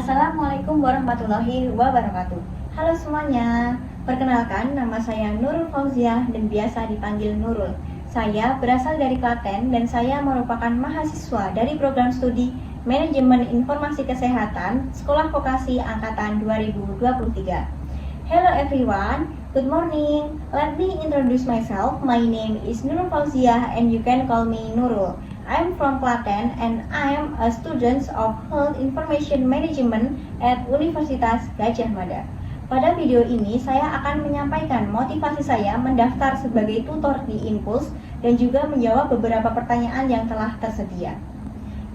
Assalamualaikum warahmatullahi wabarakatuh. Halo semuanya, perkenalkan nama saya Nurul Fauziah dan biasa dipanggil Nurul. Saya berasal dari Klaten dan saya merupakan mahasiswa dari program studi Manajemen Informasi Kesehatan Sekolah Vokasi Angkatan 2023. Hello everyone, good morning. Let me introduce myself. My name is Nurul Fauziah and you can call me Nurul. I'm from Klaten and I am a student of Health Information Management at Universitas Gadjah Mada. Pada video ini saya akan menyampaikan motivasi saya mendaftar sebagai tutor di Impulse dan juga menjawab beberapa pertanyaan yang telah tersedia.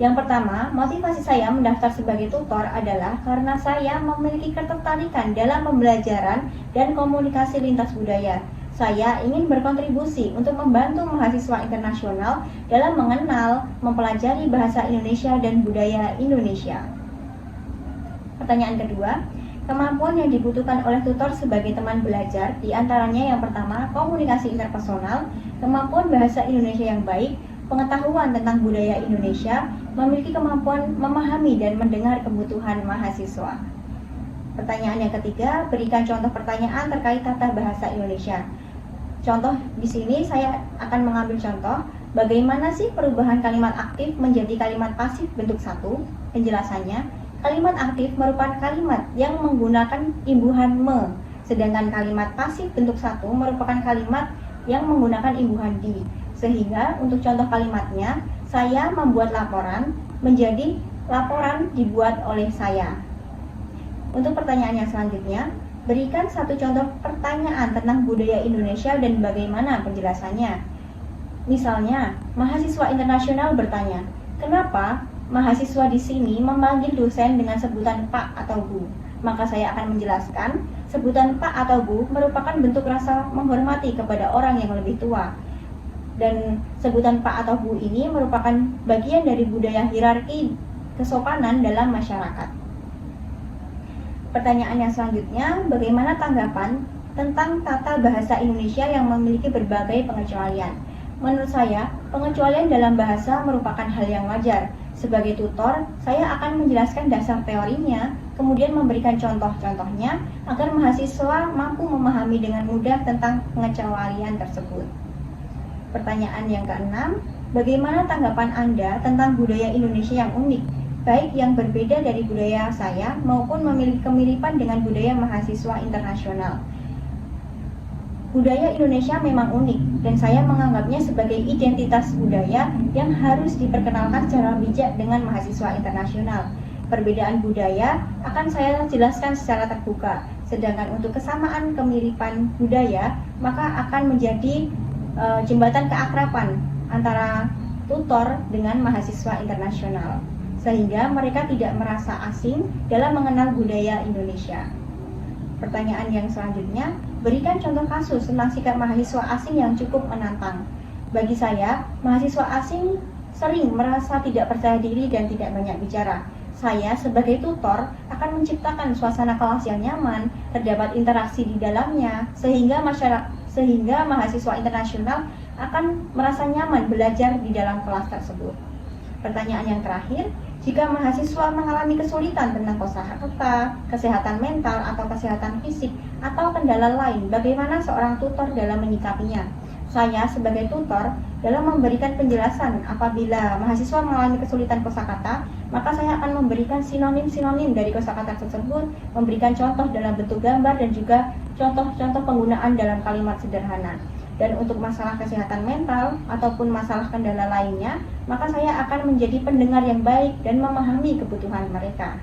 Yang pertama, motivasi saya mendaftar sebagai tutor adalah karena saya memiliki ketertarikan dalam pembelajaran dan komunikasi lintas budaya. Saya ingin berkontribusi untuk membantu mahasiswa internasional dalam mengenal, mempelajari bahasa Indonesia dan budaya Indonesia. Pertanyaan kedua, kemampuan yang dibutuhkan oleh tutor sebagai teman belajar diantaranya yang pertama, komunikasi interpersonal, kemampuan bahasa Indonesia yang baik, pengetahuan tentang budaya Indonesia, memiliki kemampuan memahami dan mendengar kebutuhan mahasiswa. Pertanyaan yang ketiga, berikan contoh pertanyaan terkait tata bahasa Indonesia. Contoh di sini saya akan mengambil contoh bagaimana sih perubahan kalimat aktif menjadi kalimat pasif bentuk satu. Penjelasannya, kalimat aktif merupakan kalimat yang menggunakan imbuhan me, sedangkan kalimat pasif bentuk satu merupakan kalimat yang menggunakan imbuhan di. Sehingga untuk contoh kalimatnya, saya membuat laporan menjadi laporan dibuat oleh saya. Untuk pertanyaan yang selanjutnya, berikan satu contoh pertanyaan tentang budaya Indonesia dan bagaimana penjelasannya. Misalnya, mahasiswa internasional bertanya, kenapa mahasiswa di sini memanggil dosen dengan sebutan Pak atau Bu? Maka saya akan menjelaskan, sebutan Pak atau Bu merupakan bentuk rasa menghormati kepada orang yang lebih tua. Dan sebutan Pak atau Bu ini merupakan bagian dari budaya hierarki kesopanan dalam masyarakat. Pertanyaan yang selanjutnya, bagaimana tanggapan tentang tata bahasa Indonesia yang memiliki berbagai pengecualian? Menurut saya, pengecualian dalam bahasa merupakan hal yang wajar. Sebagai tutor, saya akan menjelaskan dasar teorinya, kemudian memberikan contoh-contohnya agar mahasiswa mampu memahami dengan mudah tentang pengecualian tersebut. Pertanyaan yang keenam, bagaimana tanggapan Anda tentang budaya Indonesia yang unik? Baik yang berbeda dari budaya saya maupun memiliki kemiripan dengan budaya mahasiswa internasional. Budaya Indonesia memang unik dan saya menganggapnya sebagai identitas budaya yang harus diperkenalkan secara bijak dengan mahasiswa internasional. Perbedaan budaya akan saya jelaskan secara terbuka, sedangkan untuk kesamaan kemiripan budaya maka akan menjadi jembatan keakraban antara tutor dengan mahasiswa internasional, sehingga mereka tidak merasa asing dalam mengenal budaya Indonesia. Pertanyaan yang selanjutnya, berikan contoh kasus tentang sikap mahasiswa asing yang cukup menantang. Bagi saya, mahasiswa asing sering merasa tidak percaya diri dan tidak banyak bicara. Saya sebagai tutor akan menciptakan suasana kelas yang nyaman, terdapat interaksi di dalamnya, sehingga mahasiswa internasional akan merasa nyaman belajar di dalam kelas tersebut. Pertanyaan yang terakhir, jika mahasiswa mengalami kesulitan tentang kosakata, kesehatan mental atau kesehatan fisik atau kendala lain, bagaimana seorang tutor dalam menyikapinya? Saya sebagai tutor dalam memberikan penjelasan apabila mahasiswa mengalami kesulitan kosakata, maka saya akan memberikan sinonim-sinonim dari kosakata tersebut, memberikan contoh dalam bentuk gambar dan juga contoh-contoh penggunaan dalam kalimat sederhana. Dan untuk masalah kesehatan mental ataupun masalah kendala lainnya, maka saya akan menjadi pendengar yang baik dan memahami kebutuhan mereka.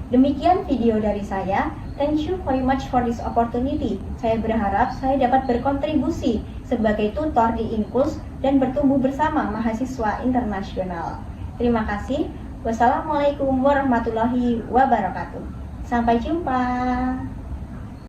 Demikian video dari saya. Thank you very much for this opportunity. Saya berharap saya dapat berkontribusi sebagai tutor di Impulse dan bertumbuh bersama mahasiswa internasional. Terima kasih. Wassalamualaikum warahmatullahi wabarakatuh. Sampai jumpa.